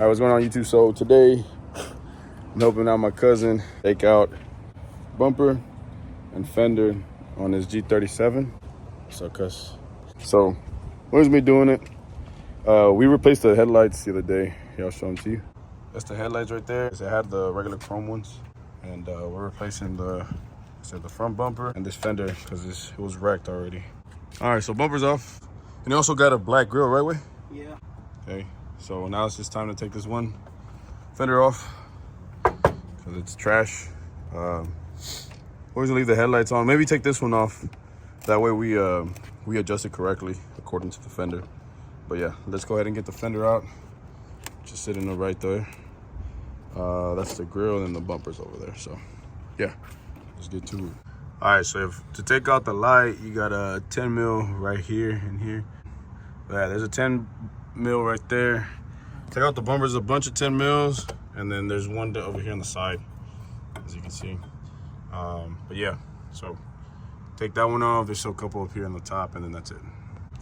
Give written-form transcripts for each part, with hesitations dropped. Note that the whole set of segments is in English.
what's going on YouTube? So today I'm helping out my cousin take out bumper and fender on his G37. So where's me doing it? We replaced the headlights the other day. Here, I'll show them to you. That's the headlights right there. It had the regular chrome ones, and we're replacing the front bumper and this fender because it was wrecked already. All right, so bumper's off, and he also got a black grill, right way? Yeah. Okay, so now it's just time to take this one fender off because it's trash. Always leave the headlights on. Maybe take this one off. That way we adjust it correctly according to the fender. But yeah, let's go ahead and get the fender out. Just sitting right there. That's the grill and the bumpers over there. So yeah, let's get to it. All right, so to take out the light, you got a 10 mil right here and here. Yeah, there's a 10 mil right there. Take out the bumpers, a bunch of 10 mils, and then there's one over here on the side, as you can see. But yeah, so take that one off. There's still a couple up here on the top, and then that's it.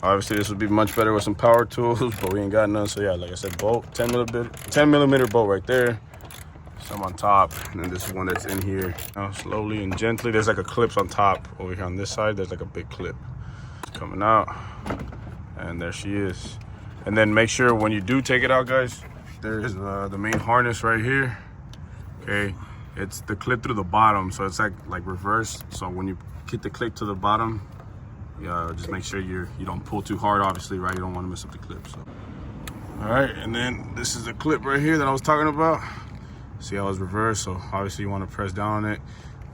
Obviously, this would be much better with some power tools, but we ain't got none. So yeah, like I said, bolt, 10 millimeter bolt right there. Some on top, and then this one that's in here. Now slowly and gently, there's like a clip on top over here on this side. There's like a big clip. It's coming out, and there she is. And then make sure when you do take it out, guys, there's the main harness right here. Okay, it's the clip through the bottom, so it's like reverse. So when you get the clip to the bottom, just make sure you don't pull too hard, obviously, right? You don't want to mess up the clip. So all right, and then this is the clip right here that I was talking about. See how it's reversed? So obviously you want to press down on it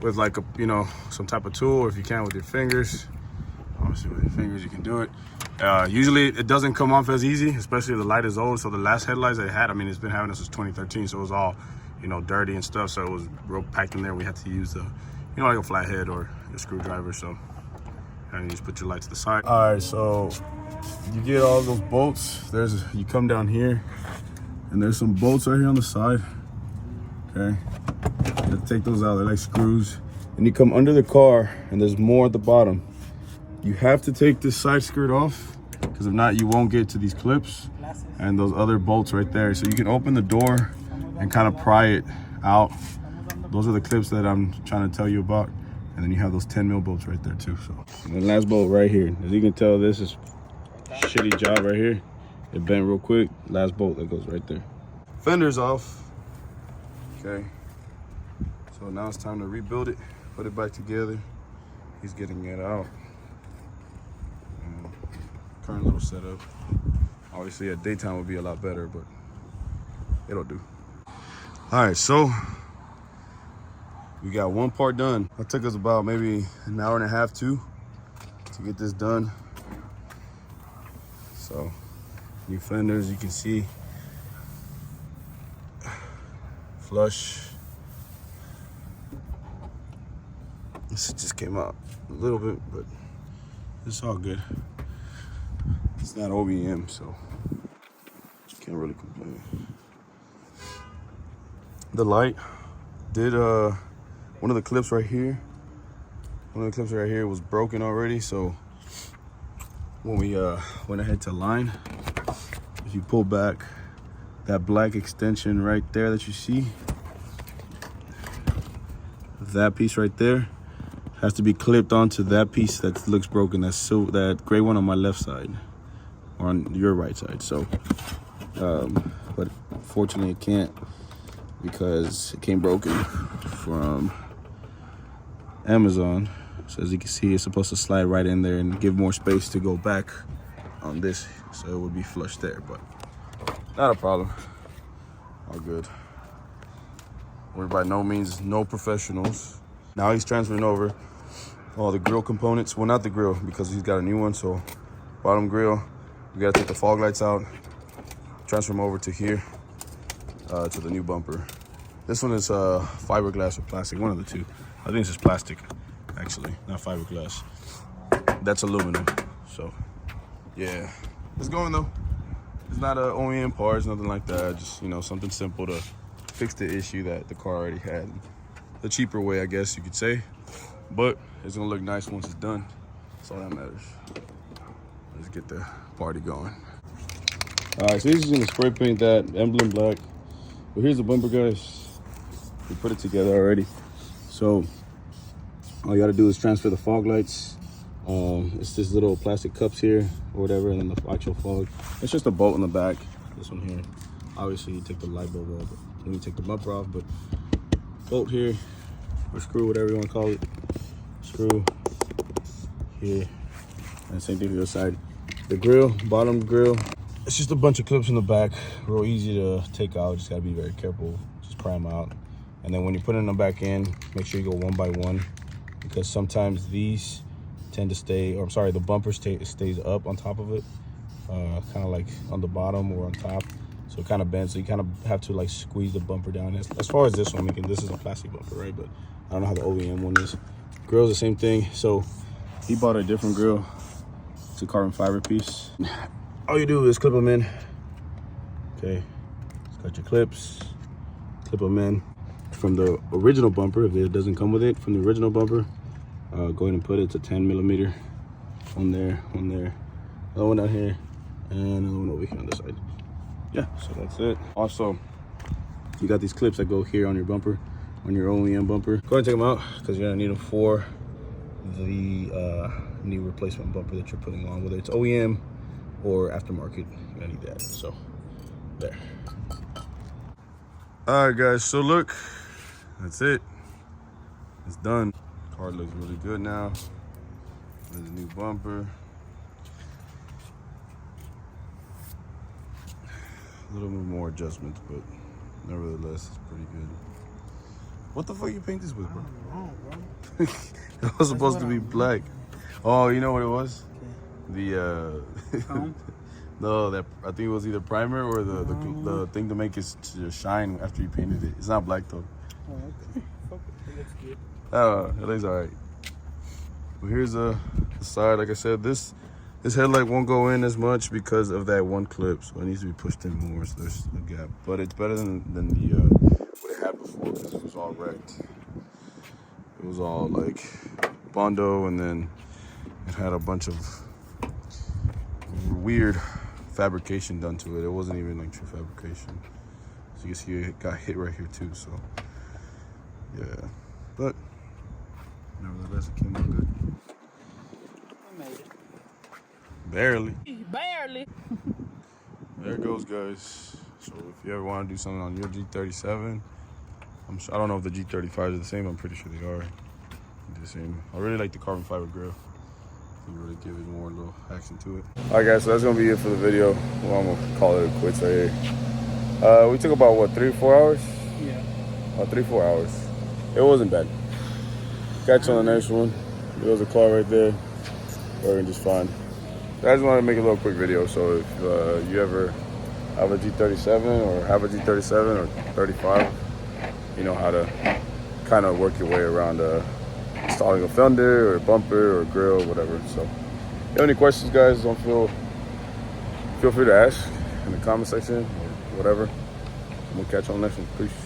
with like some type of tool, or if you can with your fingers. Obviously with your fingers you can do it. Usually it doesn't come off as easy, especially if the light is old. So the last headlights I had, I mean, it's been having this since 2013, so it was all dirty and stuff, so it was real packed in there. We had to use like a flathead or a screwdriver. So and you just put your light to the side. All right, so you get all those bolts. You come down here, and there's some bolts right here on the side. Okay, you take those out. They're like screws. And you come under the car, and there's more at the bottom. You have to take this side skirt off, because if not, you won't get to these clips and those other bolts right there. So you can open the door and kind of pry it out. Those are the clips that I'm trying to tell you about. And then you have those 10 mil bolts right there too. So and the last bolt right here. As you can tell, this is shitty job right here. It bent real quick. Last bolt that goes right there. Fender's off. Okay, so now it's time to rebuild it, put it back together. He's getting it out. Current little setup. Obviously at daytime would be a lot better, but it'll do. All right, so we got one part done. It took us about maybe an hour and a half to get this done. So new fenders, you can see. Flush. This just came out a little bit, but it's all good. It's not OEM, so can't really complain. The light did one of the clips right here. One of the clips right here was broken already, so when we went ahead to line, if you pull back that black extension right there that you see, that piece right there has to be clipped onto that piece that looks broken. That's that gray one on my left side, or on your right side. So, but fortunately it can't, because it came broken from Amazon. So as you can see, it's supposed to slide right in there and give more space to go back on this, so it would be flush there, but not a problem. All good. We're by no means no professionals. Now he's transferring over all the grill components. Well, not the grill, because he's got a new one. So bottom grill, we gotta take the fog lights out, transfer them over to here, to the new bumper. This one is fiberglass or plastic, one of the two. I think it's just plastic, actually, not fiberglass. That's aluminum. So yeah, it's going though. It's not an OEM parts, nothing like that. Just, something simple to fix the issue that the car already had. The cheaper way, I guess you could say. But it's gonna look nice once it's done. That's all that matters. Let's get the party going. All right, so he's just gonna spray paint that emblem black. But here's the bumper, guys. We put it together already. So all you gotta do is transfer the fog lights. It's just little plastic cups here or whatever, and then the actual fog. It's just a bolt in the back. This one here. Obviously, you take the light bulb off, then you take the bumper off. But bolt here, or screw, whatever you want to call it. Screw here, and same thing to the other side. The grill, bottom grill. It's just a bunch of clips in the back, real easy to take out. Just gotta be very careful. Just pry them out, and then when you're putting them back in, make sure you go one by one, because sometimes these tend to stay, or I'm sorry, the bumper stays up on top of it, kind of like on the bottom or on top, so it kind of bends. So you kind of have to like squeeze the bumper down. As far as this one, this is a plastic bumper, right? But I don't know how the OEM one is. Grill's the same thing. So he bought a different grill. It's a carbon fiber piece. All you do is clip them in. Okay, just cut your clips, clip them in from the original bumper. If it doesn't come with it, from the original bumper, go ahead and put it to 10 millimeter. One there, another one down here, and another one over here on this side. Yeah, so that's it. Also, you got these clips that go here on your bumper, on your OEM bumper. Go ahead and take them out, because you're gonna need them for the new replacement bumper that you're putting on, whether it's OEM or aftermarket. You're gonna need that. So there. All right, guys, so look, that's it. It's done. Car looks really good now. There's a new bumper. A little bit more adjustments, but nevertheless, it's pretty good. What the fuck you paint this with, bro? I don't know, bro. It was supposed to be black. Oh, you know what it was? The no, that I think it was either primer or the thing to make it to shine after you painted it. It's not black though. Oh, okay. Fuck it. It looks good. Oh, it looks alright. Well, here's the side. Like I said, this headlight won't go in as much because of that one clip, so it needs to be pushed in more. So there's a gap, but it's better than the what it had before, because it was all wrecked. It was all like Bondo, and then it had a bunch of weird fabrication done to it. It wasn't even like true fabrication. So you can see it got hit right here too. So yeah, but nevertheless, it came out good. I made it. Barely. Barely. There it goes, guys. So if you ever want to do something on your G37, I don't know if the G35s are the same. I'm pretty sure they are the same. I really like the carbon fiber grill. You really give it more little action to it. All right, guys, so that's gonna be it for the video. Well, I'm gonna call it quits right here. We took about what, 3 or 4 hours? Yeah. About 3 or 4 hours. It wasn't bad. Catch you on the next one. There was a car right there. Working just fine. I just wanted to make a little quick video. So if you ever have a G37 or have a G37 or 35, you know how to kind of work your way around installing a fender or a bumper or a grill or whatever. So if you have any questions, guys, don't feel free to ask in the comment section or whatever. We'll catch you on the next one. Peace.